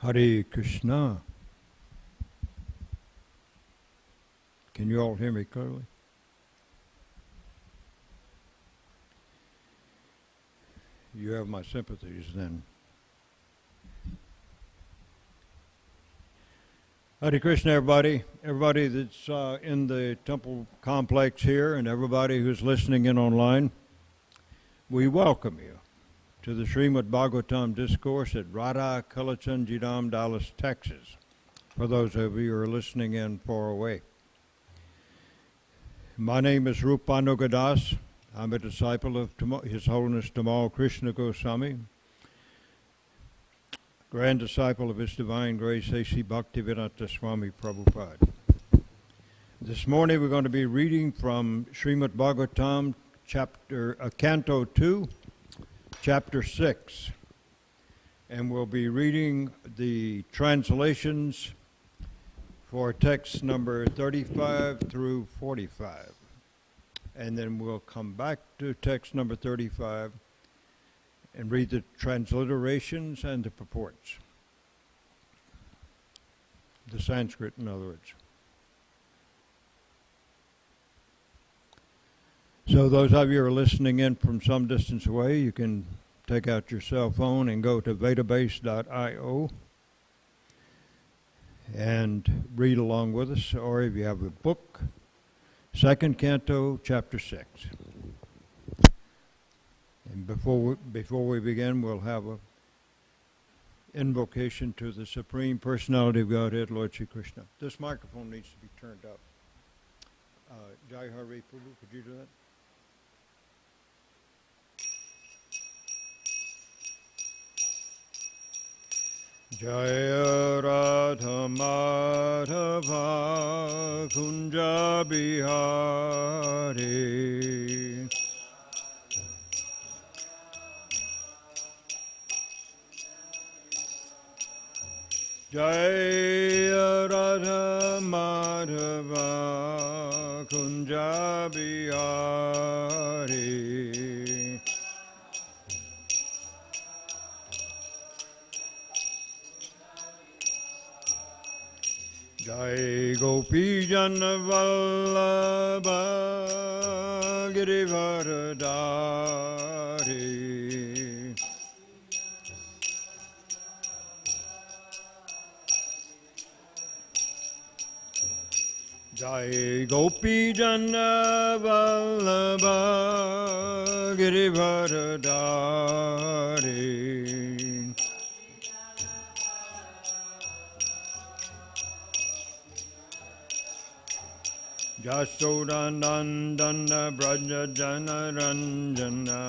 Hare Krishna. Can you all hear me clearly? You have my sympathies then. Hare Krishna, everybody. Everybody that's in the temple complex here and everybody who's listening in online, we welcome you to the Srimad Bhagavatam Discourse at Radha Kalachandjidam, Dallas, Texas, for those of you who are listening in far away. My name is Rupanuga Das. I'm a disciple of His Holiness Tamal Krishna Goswami, grand disciple of His Divine Grace A.C. Bhaktivedanta Swami Prabhupada. This morning we're going to be reading from Srimad Bhagavatam, Canto 2, Chapter 6, and we'll be reading the translations for text number 35 through 45. And then we'll come back to text number 35 and read the transliterations and the purports. The Sanskrit, in other words. So those of you who are listening in from some distance away, you can take out your cell phone and go to vedabase.io and read along with us, or if you have a book, Second Canto, Chapter 6. And before we begin, we'll have an invocation to the Supreme Personality of Godhead, Lord Shri Krishna. This microphone needs to be turned up. Jai Hari Prabhu, could you do that? Jaya Radha Madhava Kunja Bihari Jaya Radha Madhava Kunja Bihari Jai Gopi Jana Vallabha Girivardhari Jai Gopi Jana Vallabha Girivardhari Jasodhanandana Braja Jana Ranjana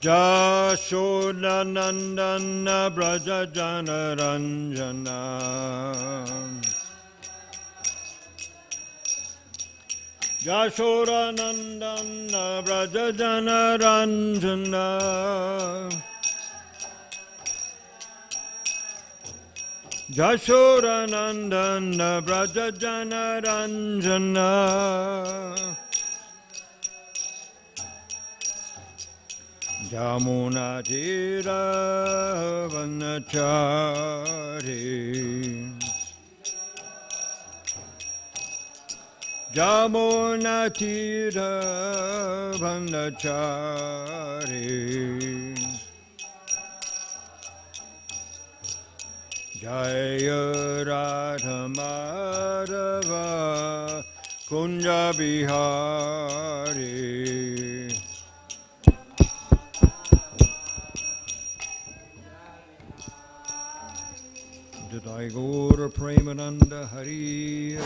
Jasodhanandana Braja Jana Ranjana Jasodhanandana Braja Jana Ranjana Jashodanandana Braja Jana Ranjana Jamuna Tira Vanachari Jamuna Tira Vanachari Jaya Radha Madhava Kunja Bihari Jai Gaura Premananda Hari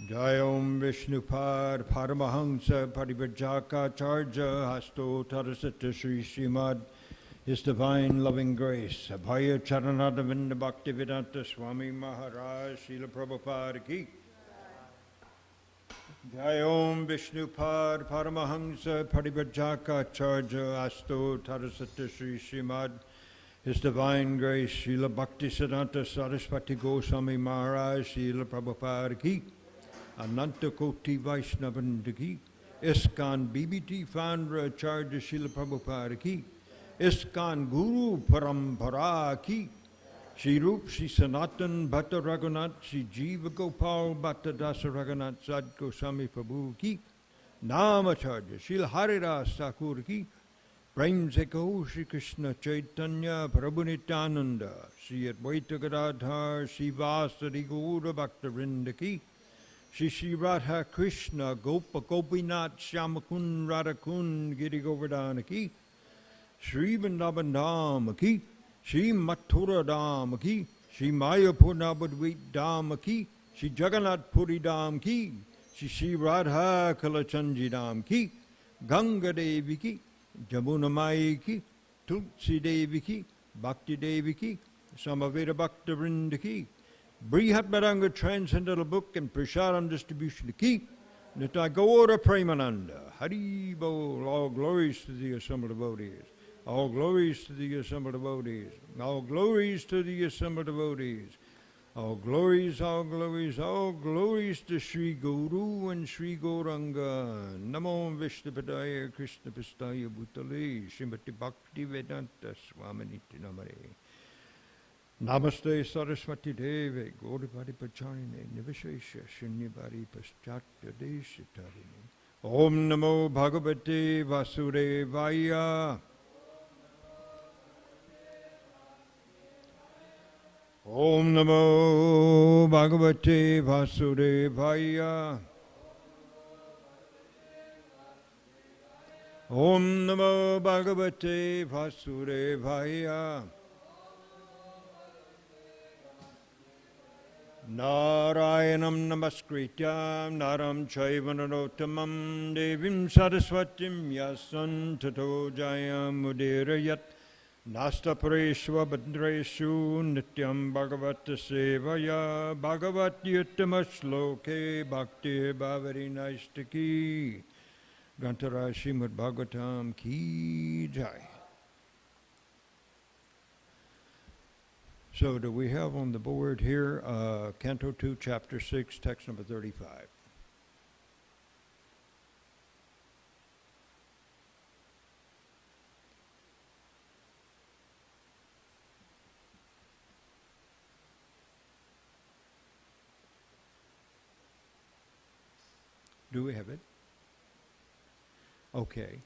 Jai Om Vishnupad Paramahamsa Parivrajaka Charja Hasto Tarasata Sri Srimad His Divine Loving Grace, Abhaya Charanadavinda Bhaktivedanta Swami Maharaj, Srila Prabhupada Ki. Jai Om Vishnupad Paramahamsa Parivrajaka Charja Asto Tarasata Sri Srimad His Divine Grace, Srila Bhaktisiddhanta Saraswati Goswami Maharaj, Srila Prabhupada Ki. Ananta Koti Vaishnavanda Ki. ISKCON BBT founder Acharya Srila Prabhupada ki, ISKCON Guru Parampara ki, Shri Rup Shri Sanatan Bhatta Raghunath Shri Jiva Gopal Bhatta Dasa Raghunath Sad Goswami Prabhu ki, Namacharya Srila Haridas Thakur ki, Prem se kaho Shri Krishna Chaitanya Prabhu Nityananda Shri Advaita Gadadhar Shri Vasari Gaura Bhakta Vrinda ki, Shri Shri Radha Krishna Gopa Gopinath Shyamakun Radhakun Giri Govardhana ki, Shri Vrindavan Dham ki, Shri Mathura Dham ki, Shri Mayapur Navadvip Dham ki, Shri Jagannath Puri Dham ki, Shri Shri Radha Kalachandji Dham ki, Ganga Devi ki, Jamuna Mai ki, Tulsi Devi ki, Bhakti Devi ki, Samaveda Bhakta Vrinda ki, Brihat Madanga Transcendental Book and Prasadam Distribution ki, Nitagora Premananda, Hari Bol, all glories to the assembled devotees. All glories to the assembled devotees. All glories to the assembled devotees. All glories, all glories, all glories to Sri Guru and Sri Gauranga. Namo Vishnupadaya Krishna Pistaya Bhutale Srimati Bhakti Vedanta Swaminiti Namare. Namaste Saraswati Deve Gauripati Pacharine Nivishesha Shunyabari Paschatya Deshitarini. Om Namo Bhagavate Vasudevaya. Om Namo Bhagavate Vasudevaya. Om Namo Bhagavate Vasudevaya. Narayanam Namaskrityam Naram Chaiva Narottamam Devim Saraswatim Yasan Tato Jayam Udirayat Nastapareshva Badreshu Nityam Bhagavata Sevaya Bhagavati Uttama Shloke Bhakti Bhavari Naistaki Gantara Srimad Bhagavatam Ki Jai. So do we have on the board here Canto 2, Chapter 6, text number 35. Do we have it? Okay.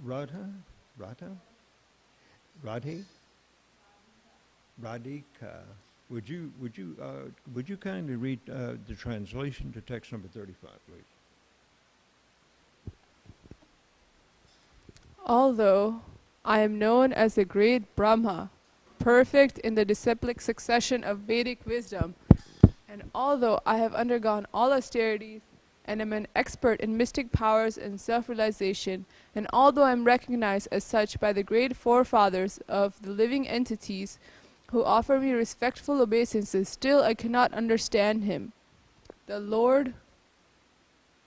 Radha? Radhe? Radhika. Would you kindly read the translation to text number 35, please? Although I am known as the great Brahma, perfect in the disciplic succession of Vedic wisdom, and although I have undergone all austerities and am an expert in mystic powers and self-realization, and although I am recognized as such by the great forefathers of the living entities who offer me respectful obeisances, still I cannot understand him, the Lord,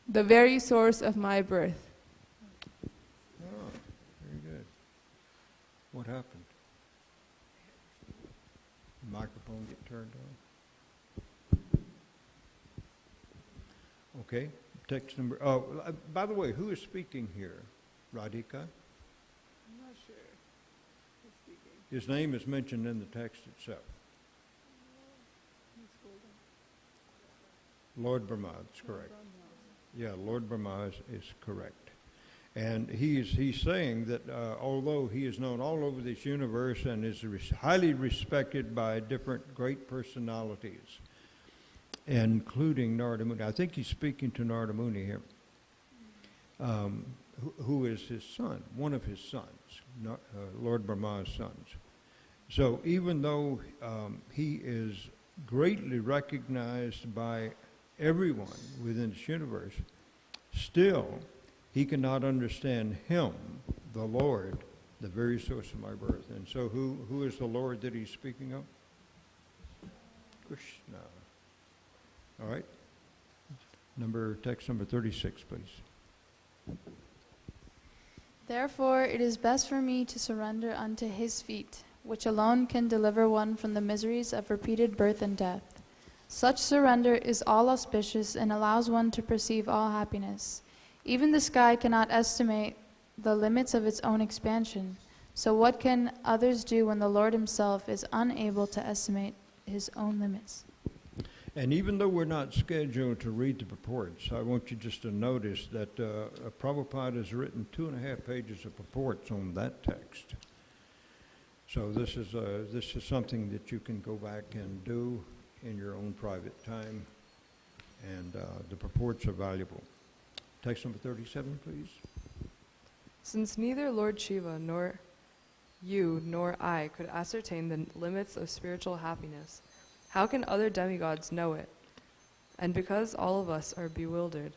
the very source of my birth. Oh, very good. What happened? The microphone get turned on? Okay, text number, by the way, who is speaking here? Radhika? I'm not sure who's speaking. His name is mentioned in the text itself. Lord Brahma, that's correct. Yeah, Lord Brahma is correct. And he's saying that although he is known all over this universe and is highly respected by different great personalities, including Narada Muni. I think he's speaking to Narada Muni here, who is his son, one of his sons, Lord Brahma's sons. So even though he is greatly recognized by everyone within this universe, still he cannot understand him, the Lord, the very source of my birth. And so who is the Lord that he's speaking of? Krishna. All right. Text number 36, please. Therefore it is best for me to surrender unto his feet, which alone can deliver one from the miseries of repeated birth and death. Such surrender is all auspicious and allows one to perceive all happiness. Even the sky cannot estimate the limits of its own expansion. So what can others do when the Lord himself is unable to estimate his own limits? And even though we're not scheduled to read the purports, I want you just to notice that Prabhupada has written 2.5 pages of purports on that text. So this is something that you can go back and do in your own private time, and the purports are valuable. Text number 37, please. Since neither Lord Shiva nor you nor I could ascertain the limits of spiritual happiness, how can other demigods know it? And because all of us are bewildered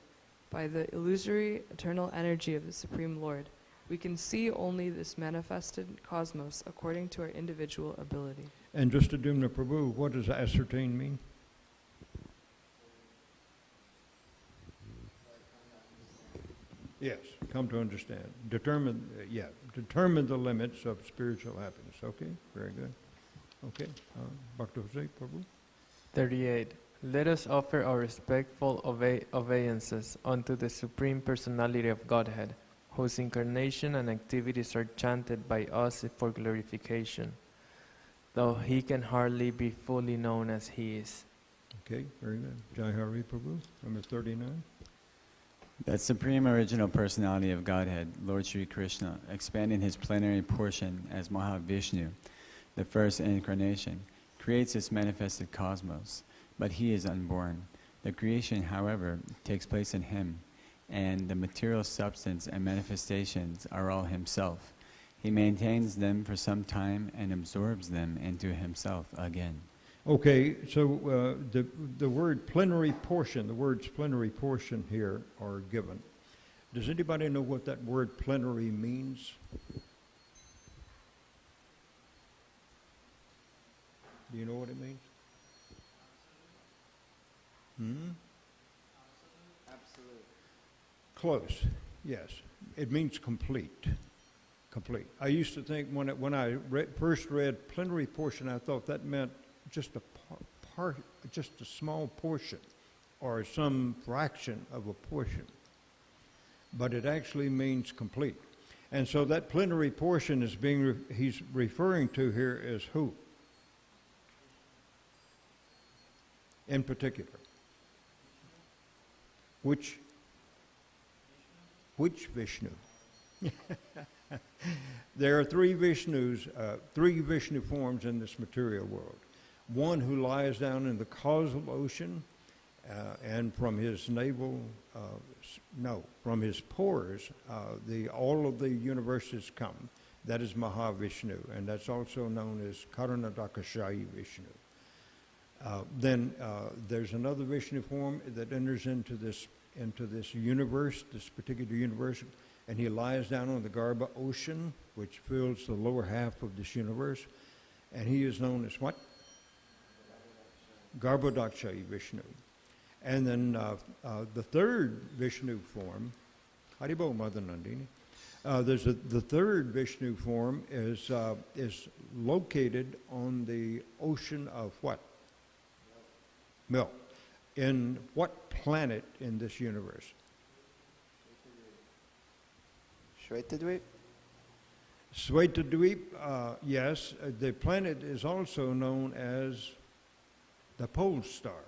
by the illusory eternal energy of the Supreme Lord, we can see only this manifested cosmos according to our individual ability. And just to Dumna Prabhu, what does ascertain mean? Yes, come to understand. Determine the limits of spiritual happiness. Okay, very good. Okay, Bhakta Jose Prabhu. 38. Let us offer our respectful obeisances unto the Supreme Personality of Godhead, whose incarnation and activities are chanted by us for glorification, though he can hardly be fully known as he is. Okay, very good. Jai Hari Prabhu, number 39. The Supreme Original Personality of Godhead, Lord Sri Krishna, expanding his plenary portion as Mahavishnu, the first incarnation, creates this manifested cosmos, but he is unborn. The creation, however, takes place in him, and the material substance and manifestations are all himself. He maintains them for some time and absorbs them into himself again. Okay, so the word plenary portion, the words plenary portion here are given. Does anybody know what that word plenary means? Do you know what it means? Absolute. Close, yes. It means complete. Complete. I used to think when I first read plenary portion, I thought that meant just just a small portion, or some fraction of a portion. But it actually means complete. And so that plenary portion is he's referring to here as who? In particular. Which Vishnu? There are three Vishnus, three Vishnu forms in this material world. One who lies down in the causal ocean, and from his from his pores, all of the universes come. That is Mahavishnu, and that's also known as Karanadakashayi Vishnu. Then there's another Vishnu form that enters into this universe, this particular universe, and he lies down on the Garbha ocean, which fills the lower half of this universe, and he is known as what? Garbhodakshayi Vishnu. And then the third Vishnu form, Haribo Mother Nandini, the third Vishnu form is located on the ocean of what? Milk. In what planet in this universe? Shwetadweep? Shwetadweep, yes. The planet is also known as the pole star.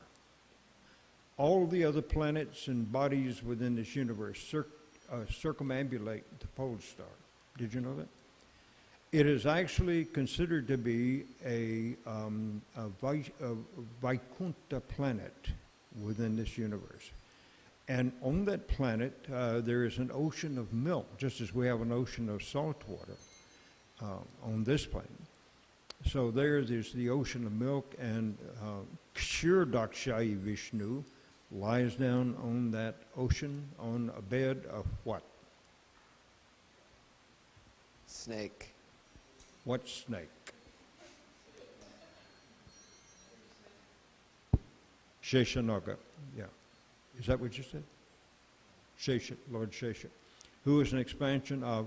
All the other planets and bodies within this universe circumambulate the pole star. Did you know that? It is actually considered to be a Vaikuntha planet within this universe. And on that planet, there is an ocean of milk, just as we have an ocean of salt water on this planet. So there's the ocean of milk, and Kshirodakshayi Vishnu lies down on that ocean on a bed of what? Snake. What snake? Sheshanaga, yeah. Is that what you said? Shesha, Lord Shesha, who is an expansion of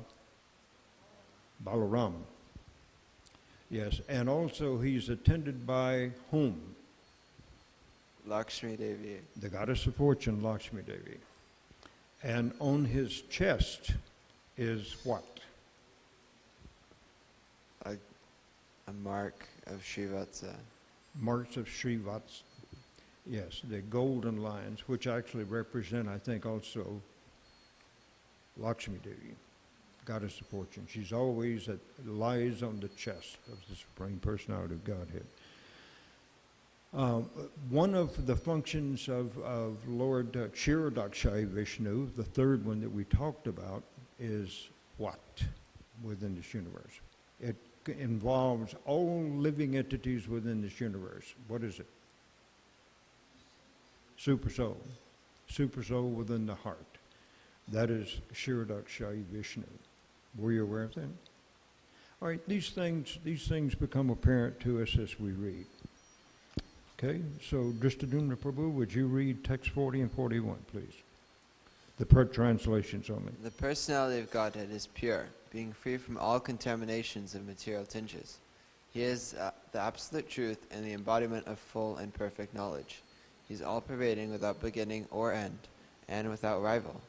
Balaram. Yes, and also he's attended by whom? Lakshmi Devi. The goddess of fortune, Lakshmi Devi. And on his chest is what? A mark of Shivatsa. Marks of Srivatsa. Yes, the golden lines, which actually represent, I think, also Lakshmi Devi, goddess of fortune. She's always lies on the chest of the Supreme Personality of Godhead. One of the functions of Lord Kshirodakshayi Vishnu, the third one that we talked about, is what within this universe? It involves all living entities within this universe. What is it? Super soul. Super soul within the heart. That is Kshirodakshayi Vishnu. Were you aware of that? All right, these things become apparent to us as we read. Okay, so Dristadumna Prabhu, would you read text 40 and 41, please? The translations only. The personality of Godhead is pure, being free from all contaminations of material tinges. He is the absolute truth and the embodiment of full and perfect knowledge. He is all-pervading without beginning or end, and without rival.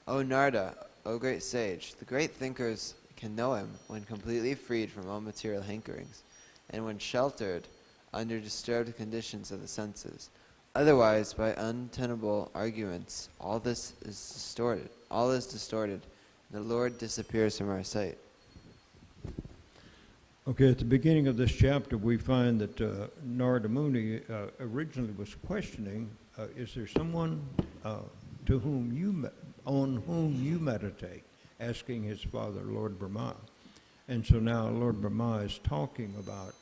O Narada, O great sage, the great thinkers can know him when completely freed from all material hankerings, and when sheltered under disturbed conditions of the senses. Otherwise, by untenable arguments, all is distorted, and the Lord disappears from our sight. Okay, at the beginning of this chapter, we find that Narada Muni originally was questioning, is there someone on whom you meditate? Asking his father, Lord Brahma. And so now Lord Brahma is talking about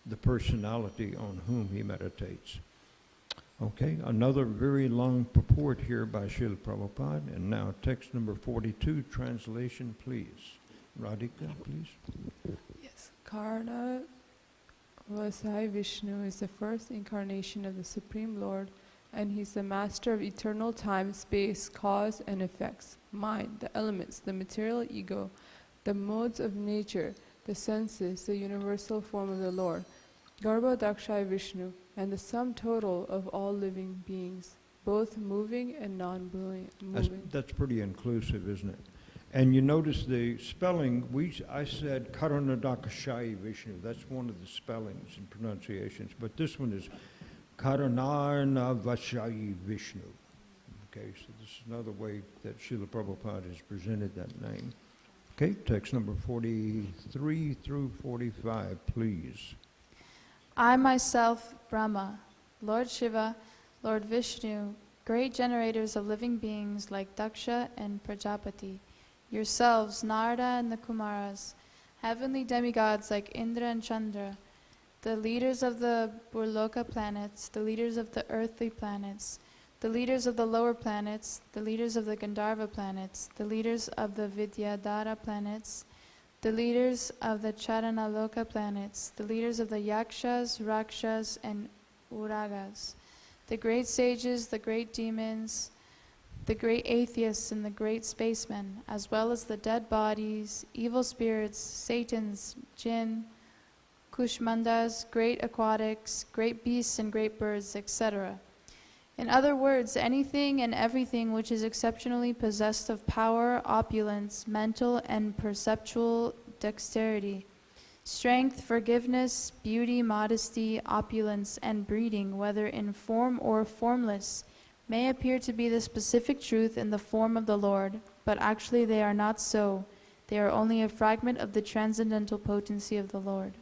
the personality on whom he meditates. Okay, another very long purport here by Srila Prabhupada. And now text number 42, translation, please. Radhika, please. Yes. Karna Vasai Vishnu is the first incarnation of the Supreme Lord, and he's the master of eternal time, space, cause and effects, mind, the elements, the material ego, the modes of nature, the senses, the universal form of the Lord, Garbha Dakshayi Vishnu, and the sum total of all living beings, both moving and non-moving. That's pretty inclusive, isn't it? And you notice the spelling, I said Karanadakashayi Vishnu. That's one of the spellings and pronunciations. But this one is Karanarnavashayi Vishnu. Okay, so this is another way that Srila Prabhupada has presented that name. Okay, text number 43 through 45, please. I myself, Brahma, Lord Shiva, Lord Vishnu, great generators of living beings like Daksha and Prajapati, yourselves, Narada and the Kumaras, heavenly demigods like Indra and Chandra, the leaders of the Burloka planets, the leaders of the earthly planets, the leaders of the lower planets, the leaders of the Gandharva planets, the leaders of the Vidyadhara planets, the leaders of the Charanaloka planets, the leaders of the Yakshas, Rakshas, and Uragas, the great sages, the great demons, the great atheists, and the great spacemen, as well as the dead bodies, evil spirits, Satans, jinn, Kushmandas, great aquatics, great beasts, and great birds, etc. In other words, anything and everything which is exceptionally possessed of power, opulence, mental and perceptual dexterity, strength, forgiveness, beauty, modesty, opulence, and breeding, whether in form or formless, may appear to be the specific truth in the form of the Lord, but actually they are not so. They are only a fragment of the transcendental potency of the Lord.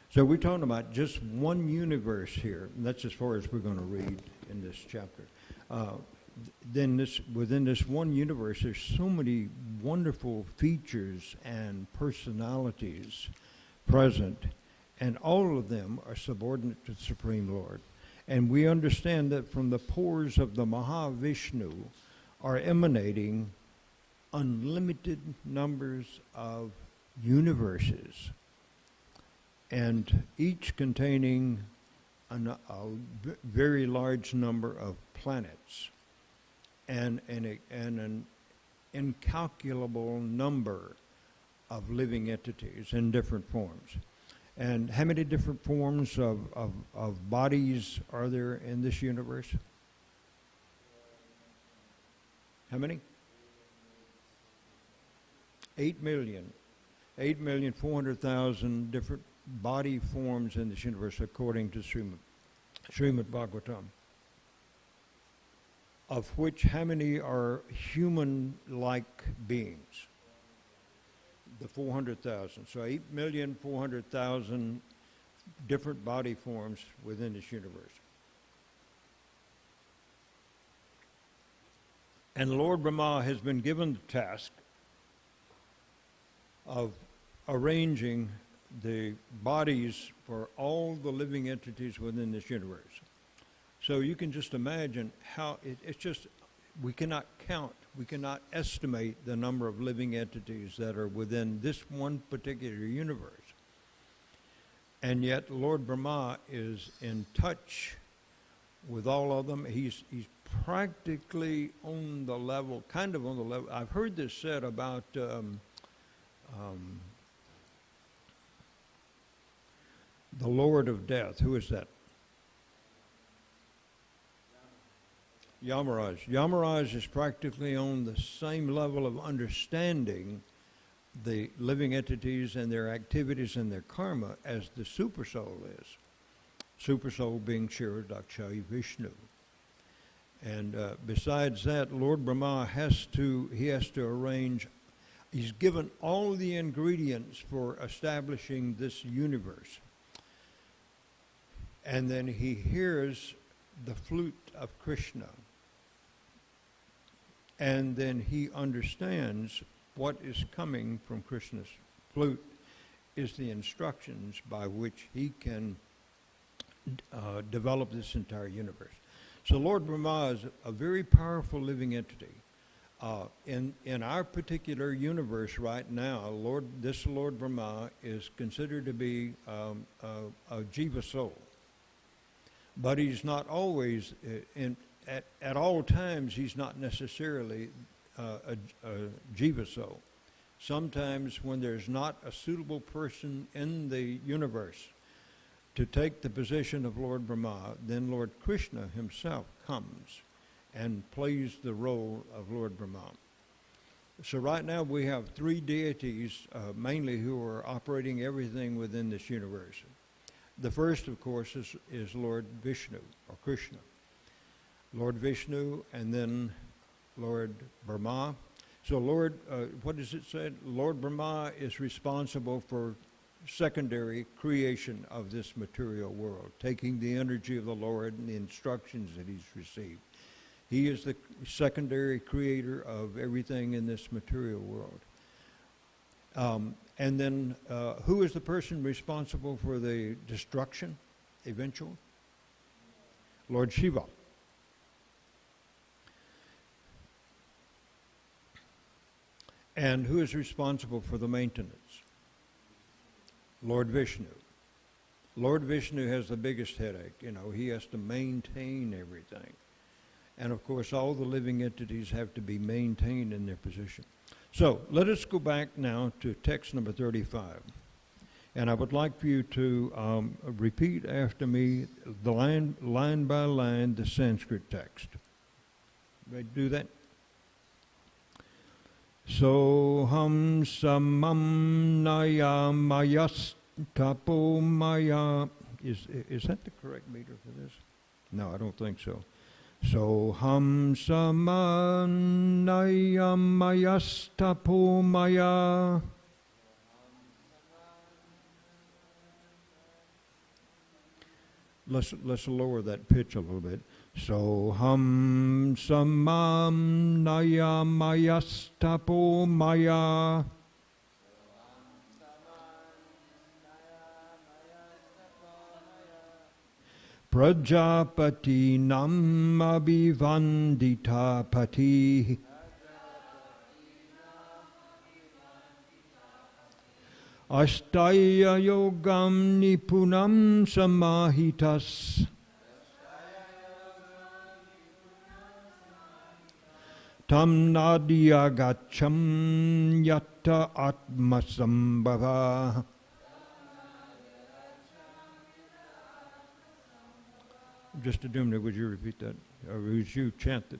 So we're talking about just one universe here, and that's as far as we're going to read in this chapter. Then within this one universe, there's so many wonderful features and personalities present, and all of them are subordinate to the Supreme Lord. And we understand that from the pores of the Mahavishnu are emanating unlimited numbers of universes, and each containing a very large number of planets and an incalculable number of living entities in different forms. And how many different forms of bodies are there in this universe? How many? 8 million. 8,400,000 different body forms in this universe, according to Srimad Bhagavatam. Of which, how many are human-like beings? The 400,000. So 8,400,000 different body forms within this universe. And Lord Brahma has been given the task of arranging the bodies for all the living entities within this universe. So you can just imagine how it's just, we cannot count, we cannot estimate the number of living entities that are within this one particular universe. And yet Lord Brahma is in touch with all of them. He's practically on the level, kind of on the level. I've heard this said about the Lord of Death. Who is that? Yamaraj. Yamaraj is practically on the same level of understanding the living entities and their activities and their karma as the Supersoul is. Supersoul being Kshirodakshaya Vishnu. And besides that, Lord Brahma has to arrange, he's given all the ingredients for establishing this universe. And then he hears the flute of Krishna. And then he understands what is coming from Krishna's flute is the instructions by which he can develop this entire universe. So Lord Brahma is a very powerful living entity. In our particular universe right now, this Lord Brahma is considered to be a Jiva soul. But he's not always, at all times, he's not necessarily a Jiva soul. Sometimes when there's not a suitable person in the universe to take the position of Lord Brahma, then Lord Krishna himself comes and plays the role of Lord Brahma. So right now we have three deities mainly who are operating everything within this universe. The first, of course, is Lord Vishnu, or Krishna. Lord Vishnu, and then Lord Brahma. So what does it say? Lord Brahma is responsible for secondary creation of this material world, taking the energy of the Lord and the instructions that he's received. He is the secondary creator of everything in this material world. And then who is the person responsible for the destruction, eventual? Lord Shiva. And who is responsible for the maintenance? Lord Vishnu. Lord Vishnu has the biggest headache. He has to maintain everything. And of course, all the living entities have to be maintained in their position. So let us go back now to text number 35. And I would like for you to repeat after me, the line by line, the Sanskrit text. Ready to do that? Soham samam nayamayas tapomaya. Is that the correct meter for this? No, I don't think so. Soham samam nayamayas tapomaya. Let's lower that pitch a little bit. Soham samam nayamayas tapomaya. Prajapati nam abhivandita pati. Astaya yogam nipunam samahitas. Tam nadya gacham yatta atmasambhava. Just a minute, would you repeat that? Or would you chant it?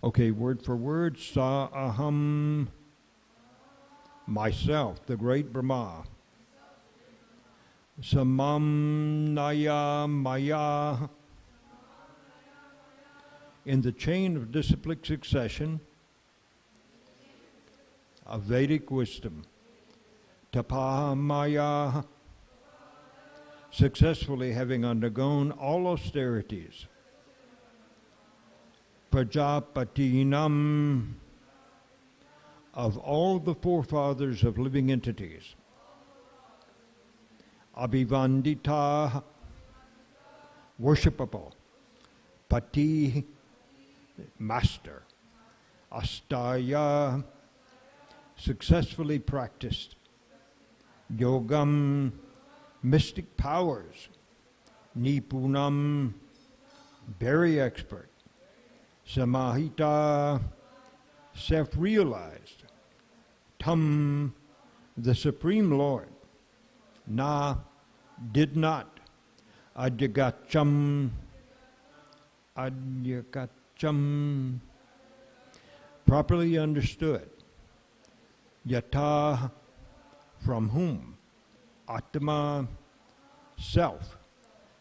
Okay, word for word. Sa aham, myself, the great Brahma. Samam naya maya, in the chain of disciplic succession of Vedic wisdom. Tapaha maya, successfully having undergone all austerities. Prajapatinam, of all the forefathers of living entities. Abhivandita, worshipable. Pati, master. Astaya, successfully practiced. Yogam, mystic powers. Nipunam, very expert. Samahita, self-realized. Tam, the Supreme Lord. Na, did not. Adhyagacham, properly understood. Yata, from whom? Atma, self.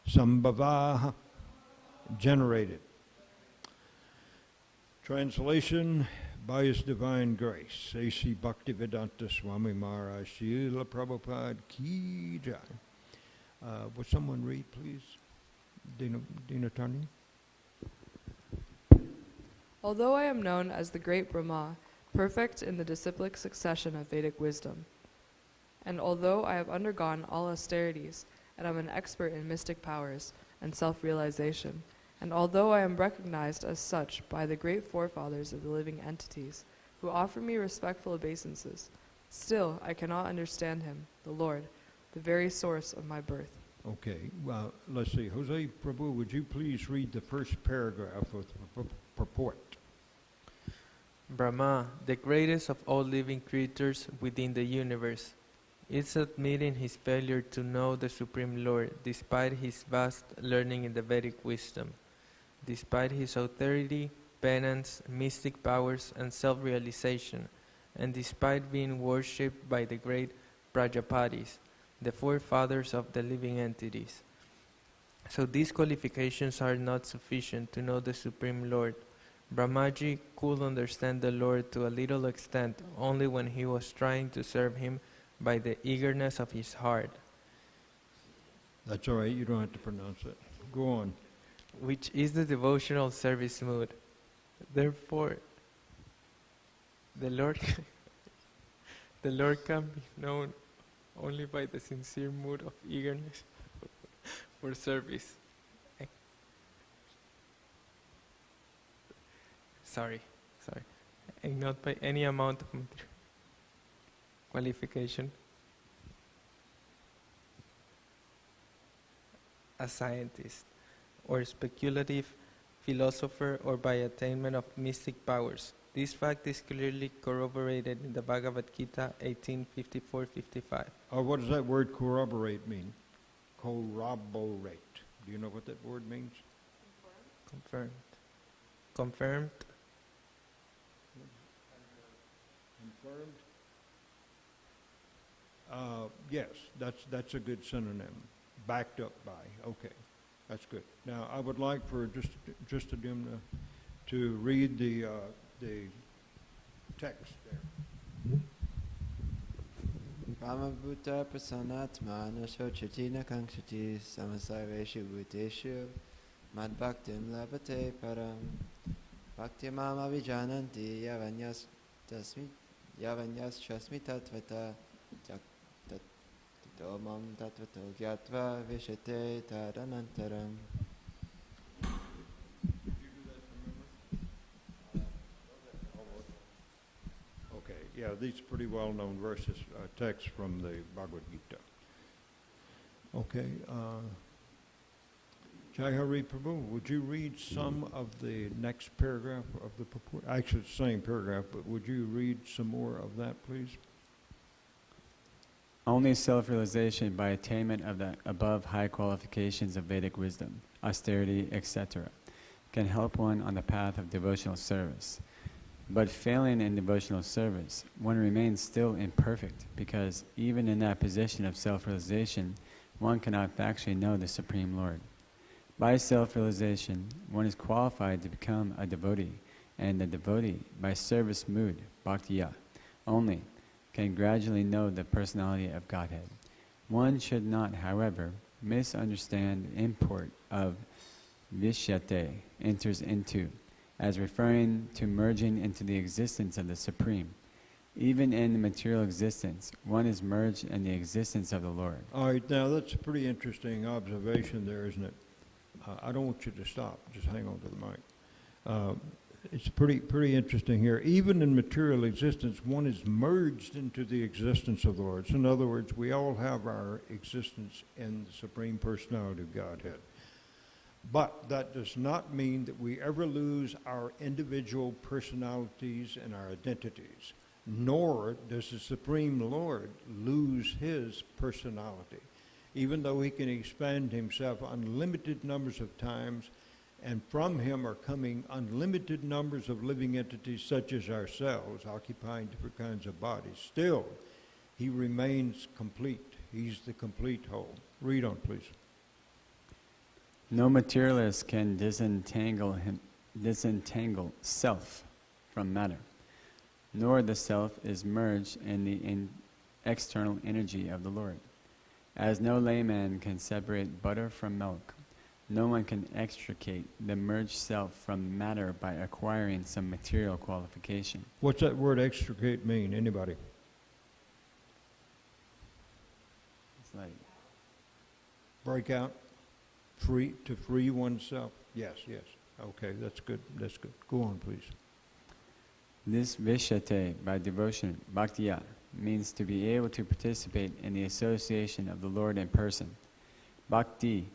Sambhava, generated. Translation by His Divine Grace, A.C. Bhaktivedanta Swami Maharaj, Srila Prabhupada Ki Jai. Would someone read, please? Dina Tani? Although I am known as the great Brahma, perfect in the disciplic succession of Vedic wisdom, and although I have undergone all austerities, and am an expert in mystic powers and self-realization, and although I am recognized as such by the great forefathers of the living entities, who offer me respectful obeisances, still I cannot understand Him, the Lord, the very source of my birth. Okay, well, let's see. Jose Prabhu, would you please read the first paragraph of the purport? Brahma, the greatest of all living creatures within the universe, is admitting his failure to know the Supreme Lord despite his vast learning in the Vedic wisdom, despite his authority, penance, mystic powers, and self-realization, and despite being worshipped by the great Prajapatis, the forefathers of the living entities. So these qualifications are not sufficient to know the Supreme Lord. Brahmaji could understand the Lord to a little extent only when he was trying to serve him by the eagerness of his heart. That's all right, you don't have to pronounce it. Go on. Which is the devotional service mood. Therefore, the Lord can be known only by the sincere mood of eagerness for service. Sorry, and not by any amount of qualification. A scientist, or speculative philosopher, or by attainment of mystic powers. This fact is clearly corroborated in the Bhagavad Gita 18:54-55. What does that word corroborate mean? Corroborate. Do you know what that word means? Confirmed. Confirmed. Yes, that's a good synonym. Backed up by. Okay, that's good. Now I would like for just a Dimna to read the text there. Brahmabhuta prasanatma nashochati nakankshati samasarveshu bhuteshu madbhaktim labhate param bhaktimam avijananti yavanyas chasmi tatvata tatomam tatvato gyatva vishate tadanantaram. Okay, yeah, these are pretty well-known verses, texts from the Bhagavad Gita. Okay, Jai Hari Prabhu, would you read some of the next paragraph of the purport? Actually, it's the same paragraph, but would you read some more of that, please? Only self-realization by attainment of the above high qualifications of Vedic wisdom, austerity, etc., can help one on the path of devotional service. But failing in devotional service, one remains still imperfect, because even in that position of self-realization, one cannot factually know the Supreme Lord. By self-realization, one is qualified to become a devotee, and the devotee, by service mood, bhaktiya, only, can gradually know the personality of Godhead. One should not, however, misunderstand the import of vishyate, enters into, as referring to merging into the existence of the Supreme. Even in the material existence, one is merged in the existence of the Lord. All right, now that's a pretty interesting observation there, isn't it? I don't want you to stop. Just hang on to the mic. It's pretty interesting here. Even in material existence, one is merged into the existence of the Lord. So in other words, we all have our existence in the Supreme Personality of Godhead. But that does not mean that we ever lose our individual personalities and our identities, nor does the Supreme Lord lose his personality, even though he can expand himself unlimited numbers of times, and from him are coming unlimited numbers of living entities such as ourselves, occupying different kinds of bodies. Still, he remains complete. He's the complete whole. Read on, please. No materialist can disentangle self from matter, nor the self is merged in the external energy of the Lord. As no layman can separate butter from milk, no one can extricate the merged self from matter by acquiring some material qualification. What's that word extricate mean? Anybody? It's like Break out? To free oneself? Yes. Okay, that's good. Go on, please. this vishyate, by devotion, bhaktiya, means to be able to participate in the association of the Lord in person. Bhakti,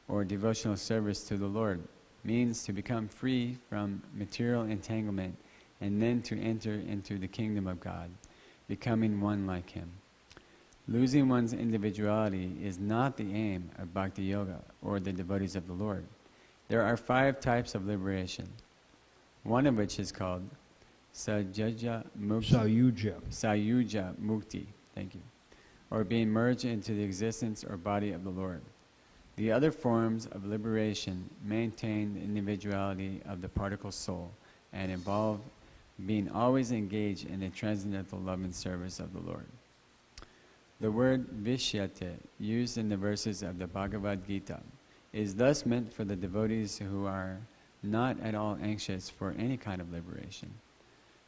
or devotional service to the Lord, means to become free from material entanglement and then to enter into the kingdom of God, becoming one like Him. Losing one's individuality is not the aim of Bhakti Yoga or the devotees of the Lord. There are 5 types of liberation, one of which is called Sayuja Mukti, thank you, or being merged into the existence or body of the Lord. The other forms of liberation maintain the individuality of the particle soul and involve being always engaged in the transcendental love and service of the Lord. The word vishyate, used in the verses of the Bhagavad Gita, is thus meant for the devotees who are not at all anxious for any kind of liberation.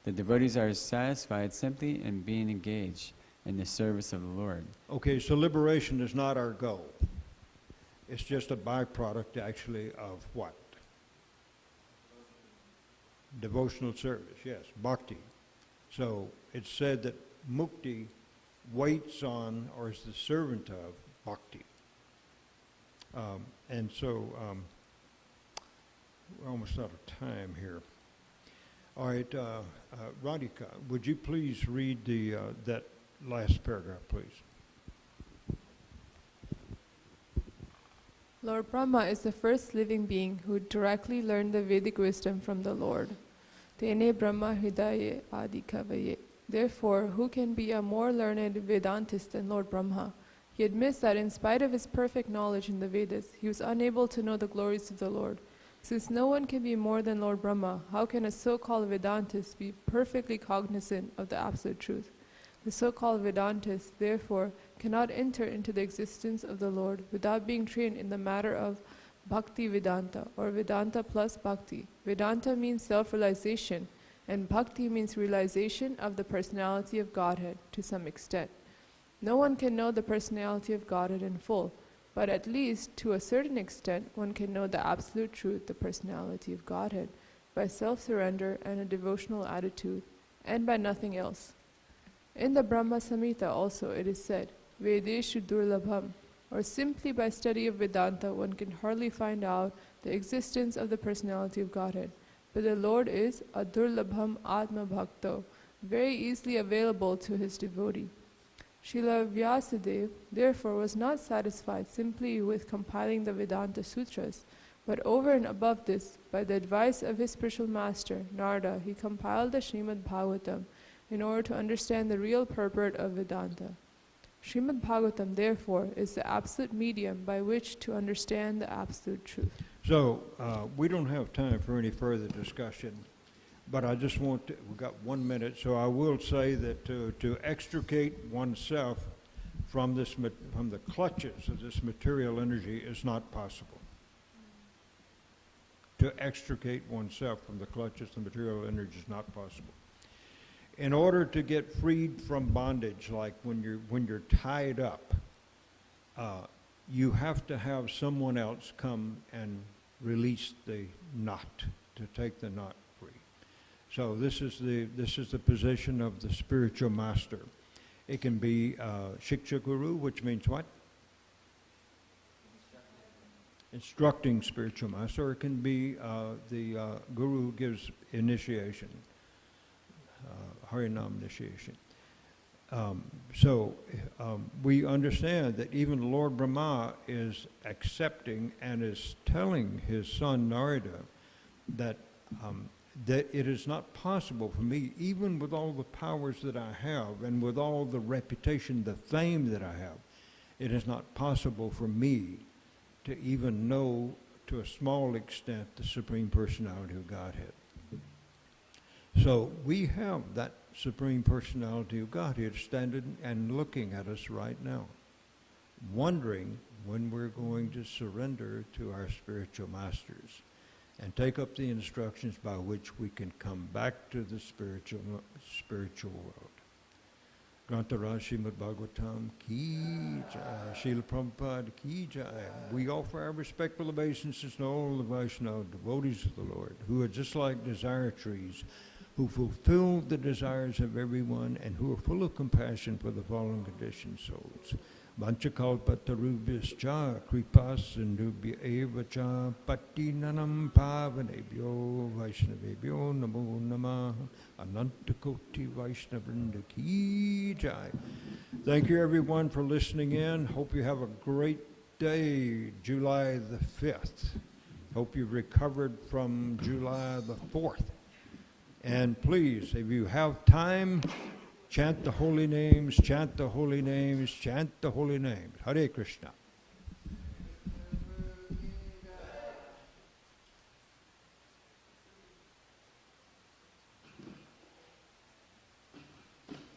The devotees are satisfied simply in being engaged in the service of the Lord. Okay, so liberation is not our goal. It's just a byproduct, actually, of what? Devotional service, yes, bhakti. So it's said that mukti waits on, or is the servant of, bhakti. And so we're almost out of time here. All right, Radhika, would you please read that last paragraph, please? Lord Brahma is the first living being who directly learned the Vedic wisdom from the Lord. Tene Brahma Hridaye Adi Kavaye. Therefore, who can be a more learned Vedantist than Lord Brahma? He admits that in spite of his perfect knowledge in the Vedas, he was unable to know the glories of the Lord. Since no one can be more than Lord Brahma, how can a so-called Vedantist be perfectly cognizant of the absolute truth? The so-called Vedantist, therefore, cannot enter into the existence of the Lord without being trained in the matter of Bhakti Vedanta, or Vedanta plus Bhakti. Vedanta means self-realization, and Bhakti means realization of the personality of Godhead to some extent. No one can know the personality of Godhead in full, but at least to a certain extent one can know the absolute truth, the personality of Godhead, by self-surrender and a devotional attitude, and by nothing else. In the Brahma Samhita also it is said, Vedeshu Durlabham, or simply by study of Vedanta one can hardly find out the existence of the personality of Godhead. But the Lord is a Durlabham Atma Bhakto, very easily available to his devotee. Srila Vyasadeva therefore was not satisfied simply with compiling the Vedanta Sutras, But over and above this, by the advice of his spiritual master, Narada, he compiled the Srimad Bhagavatam in order to understand the real purport of Vedanta. Srimad Bhagavatam, therefore, is the absolute medium by which to understand the absolute truth. So, we don't have time for any further discussion, but I just want to, we've got 1 minute, so I will say that to extricate oneself from from the clutches of this material energy is not possible. To extricate oneself from the clutches of material energy is not possible. In order to get freed from bondage, like when you're tied up, you have to have someone else come and release the knot, to take the knot free. So this is the position of the spiritual master. It can be Shiksha Guru, which means what? Instructing spiritual master, or it can be the Guru who gives initiation, Harinam initiation. So we understand that even Lord Brahma is accepting and is telling his son Narada that that it is not possible for me, even with all the powers that I have and with all the reputation, the fame that I have, it is not possible for me to even know to a small extent the Supreme Personality of Godhead. So we have that Supreme Personality of Godhead standing and looking at us right now, wondering when we're going to surrender to our spiritual masters and take up the instructions by which we can come back to the spiritual world. Grantara Srimad Bhagavatam Ki Jai, Srila Prabhupada Ki Jai. We offer our respectful obeisances to all the Vaishnava devotees of the Lord, who are just like desire trees, who fulfill the desires of everyone and who are full of compassion for the fallen conditioned souls. Vanchakalpatarubhyascha kripasindubhya eva cha patinanam pavanebhyo vaishnavebhyo namo namah anantakoti vaishnavrinda ki jai. Thank you everyone for listening in. Hope you have a great day, July the 5th. Hope you've recovered from July the 4th. And please, if you have time, chant the holy names, chant the holy names, chant the holy names. Hare Krishna.